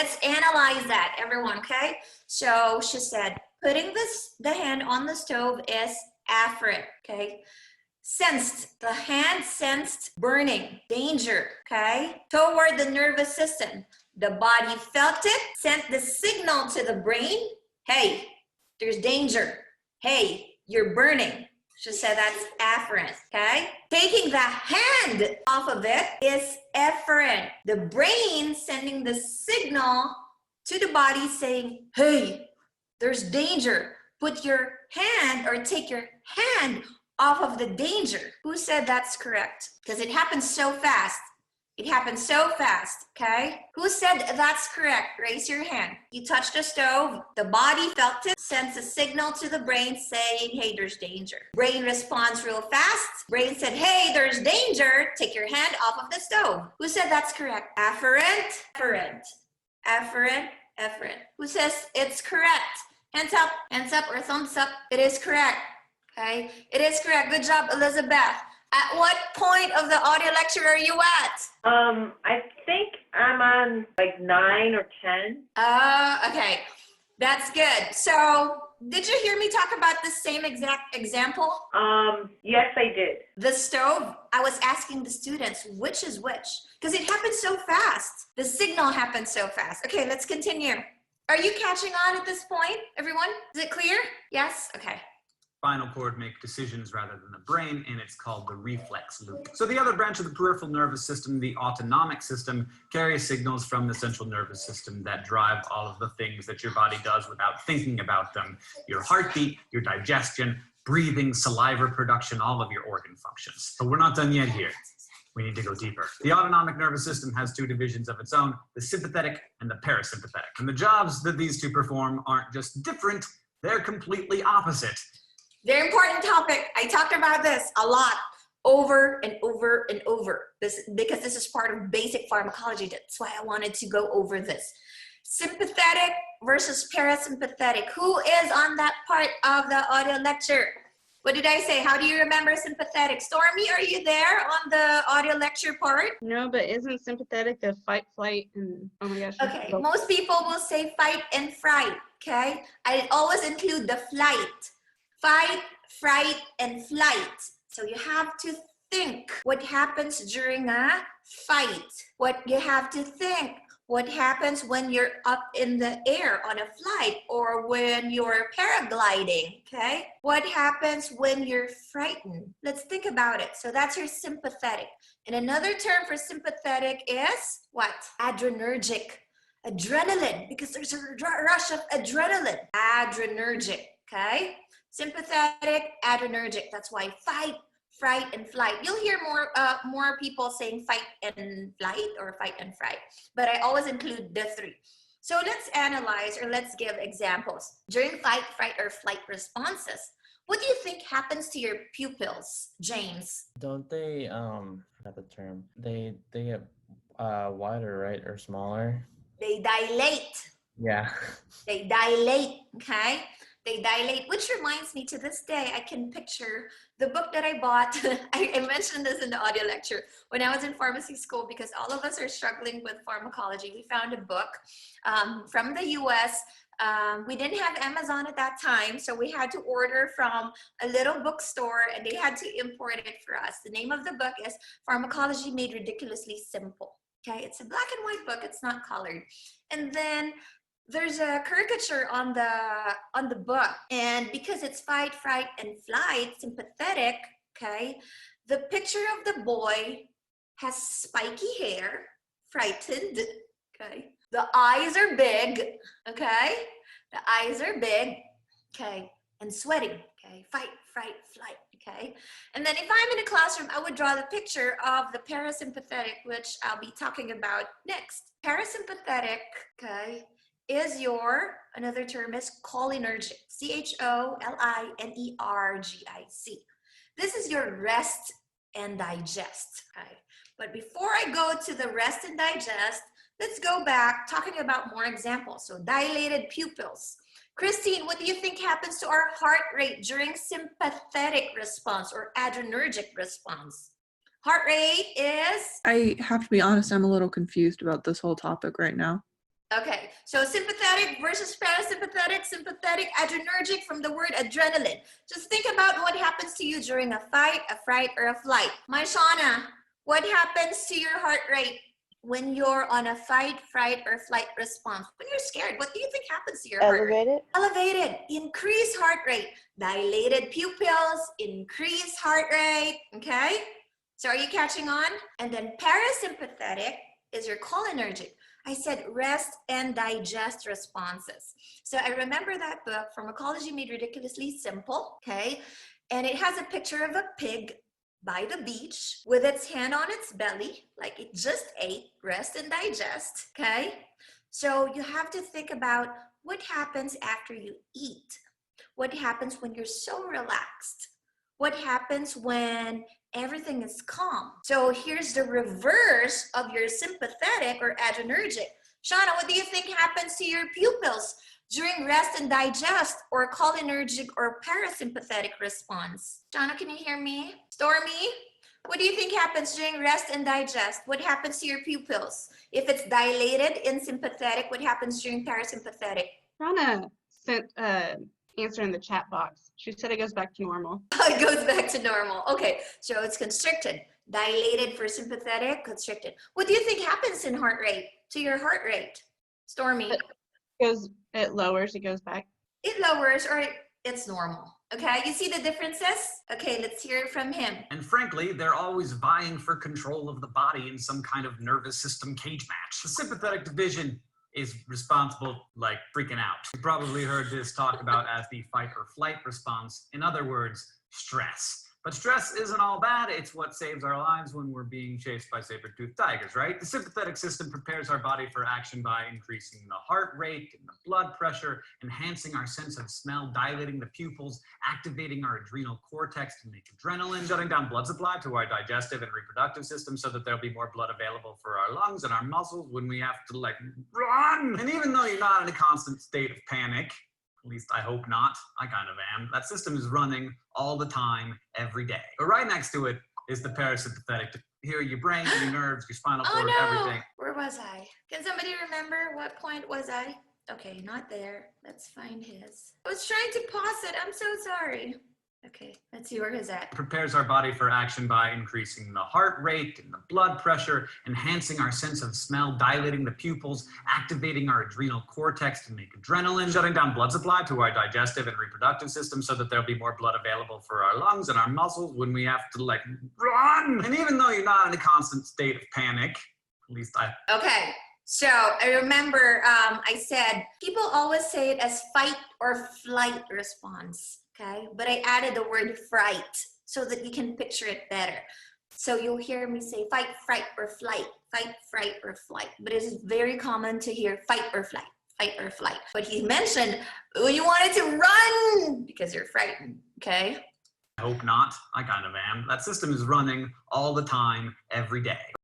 let's analyze that, everyone, okay? So she said, putting the hand on the stove is afferent, okay? Sensed, the hand sensed burning, danger, okay? Toward the nervous system. The body felt it, sent the signal to the brain, hey, there's danger. Hey, you're burning. She said that's afferent, okay? Taking the hand off of it is efferent. The brain sending the signal to the body saying, hey, there's danger. Put your hand or take your hand off of the danger. Who said that's correct? Because it happens so fast. It happens so fast, okay? Who said that's correct? Raise your hand. You touched the stove, the body felt it, sends a signal to the brain saying, hey, there's danger. Brain responds real fast. Brain said, hey, there's danger. Take your hand off of the stove. Who said that's correct? Afferent, efferent, afferent, efferent. Who says it's correct? Hands up or thumbs up. It is correct, okay? It is correct. Good job, Elizabeth. At what point of the audio lecture are you at? I think I'm on like 9 or 10. Okay. That's good. So, did you hear me talk about the same exact example? Yes, I did. The stove, I was asking the students, which is which? Because it happened so fast. The signal happened so fast. Okay, let's continue. Are you catching on at this point, everyone? Is it clear? Yes? Okay. Spinal cord make decisions rather than the brain, and it's called the reflex loop. So the other branch of the peripheral nervous system, the autonomic system, carries signals from the central nervous system that drive all of the things that your body does without thinking about them. Your heartbeat, your digestion, breathing, saliva production, all of your organ functions. But we're not done yet here. We need to go deeper. The autonomic nervous system has two divisions of its own, the sympathetic and the parasympathetic. And the jobs that these two perform aren't just different, they're completely opposite. Very important topic. I talked about this a lot, over and over and over. Because this is part of basic pharmacology. That's why I wanted to go over this. Sympathetic versus parasympathetic. Who is on that part of the audio lecture? What did I say? How do you remember sympathetic? Stormy, are you there on the audio lecture part? No, but isn't sympathetic the fight, flight, and oh my gosh. Okay, most people will say fight and fright, okay? I always include the flight. Fight, fright, and flight. So you have to think what happens during a fight. What you have to think. What happens when you're up in the air on a flight or when you're paragliding, okay? What happens when you're frightened? Let's think about it. So that's your sympathetic. And another term for sympathetic is what? Adrenergic. Adrenaline, because there's a rush of adrenaline. Adrenergic, okay? Sympathetic, adrenergic. That's why fight, fright, and flight. You'll hear more people saying fight and flight or fight and fright, but I always include the three. So let's analyze or let's give examples. During fight, fright, or flight responses, what do you think happens to your pupils, James? Don't they, forgot the term, they get wider, right, or smaller? They dilate. Yeah. They dilate, okay? They dilate, which reminds me, to this day, I can picture the book that I bought. I mentioned this in the audio lecture when I was in pharmacy school, because all of us are struggling with pharmacology. We found a book from the US. We didn't have Amazon at that time, so we had to order from a little bookstore, and they had to import it for us. The name of the book is Pharmacology Made Ridiculously Simple. Okay, it's a black and white book. It's not colored. And then there's a caricature on the book, and because it's fight, fright, and flight, sympathetic, okay, the picture of the boy has spiky hair, frightened, okay, the eyes are big, okay, the eyes are big, okay, and sweating, okay, fight, fright, flight, okay. And then if I'm in a classroom, I would draw the picture of the parasympathetic, which I'll be talking about next. Parasympathetic, okay, is your, another term is cholinergic, C-H-O-L-I-N-E-R-G-I-C. This is your rest and digest, okay? But before I go to the rest and digest, let's go back talking about more examples. So dilated pupils. Christine, what do you think happens to our heart rate during sympathetic response or adrenergic response? Heart rate is? I have to be honest, I'm a little confused about this whole topic right now. Okay, so sympathetic versus parasympathetic. Sympathetic, adrenergic from the word adrenaline. Just think about what happens to you during a fight, a fright, or a flight. My Shauna, what happens to your heart rate when you're on a fight, fright, or flight response? When you're scared, what do you think happens to your heart rate? Elevated. Elevated, increased heart rate. Dilated pupils, increased heart rate, okay? So are you catching on? And then parasympathetic is your cholinergic. I said rest and digest responses. So I remember that book, Pharmacology Made Ridiculously Simple, okay? And it has a picture of a pig by the beach with its hand on its belly, like it just ate, rest and digest, okay? So you have to think about what happens after you eat. What happens when you're so relaxed? What happens when everything is calm? So here's the reverse of your sympathetic or adrenergic. Shauna, what do you think happens to your pupils during rest and digest or cholinergic or parasympathetic response? Shauna, can you hear me? Stormy, what do you think happens during rest and digest? What happens to your pupils? If it's dilated in sympathetic, what happens during parasympathetic? Rana sent answer in the chat box. She said it goes back to normal. It goes back to normal. Okay, so it's constricted. Dilated for sympathetic, constricted. What do you think happens in heart rate to your heart rate? Stormy. It lowers, it goes back. It lowers or it's normal. Okay, you see the differences? Okay, let's hear it from him. And frankly, they're always vying for control of the body in some kind of nervous system cage match. The sympathetic division is responsible, like freaking out. You probably heard this talked about as the fight or flight response. In other words, stress. But stress isn't all bad. It's what saves our lives when we're being chased by saber-toothed tigers, right? The sympathetic system prepares our body for action by increasing the heart rate and the blood pressure, enhancing our sense of smell, dilating the pupils, activating our adrenal cortex to make adrenaline, shutting down blood supply to our digestive and reproductive system so that there'll be more blood available for our lungs and our muscles when we have to, like, run. And even though you're not in a constant state of panic, at least I hope not, I kind of am, that system is running all the time, every day. But right next to it is the parasympathetic. Here, your brain, your nerves, your spinal cord, everything. Where was I? Can somebody remember what point was I? Okay, not there. Let's find his. I was trying to pause it. I'm so sorry. Okay, let's see where his at. Prepares our body for action by increasing the heart rate and the blood pressure, enhancing our sense of smell, dilating the pupils, activating our adrenal cortex to make adrenaline, shutting down blood supply to our digestive and reproductive system so that there'll be more blood available for our lungs and our muscles when we have to, like, run. And even though you're not in a constant state of panic, at least I... Okay, so I remember I said, people always say it as fight or flight response. Okay, but I added the word fright so that you can picture it better. So you'll hear me say fight, fright, or flight, fight, fright, or flight. But it is very common to hear fight or flight, fight or flight. But he mentioned when you wanted to run because you're frightened, okay? I hope not, I kind of am. That system is running all the time, every day.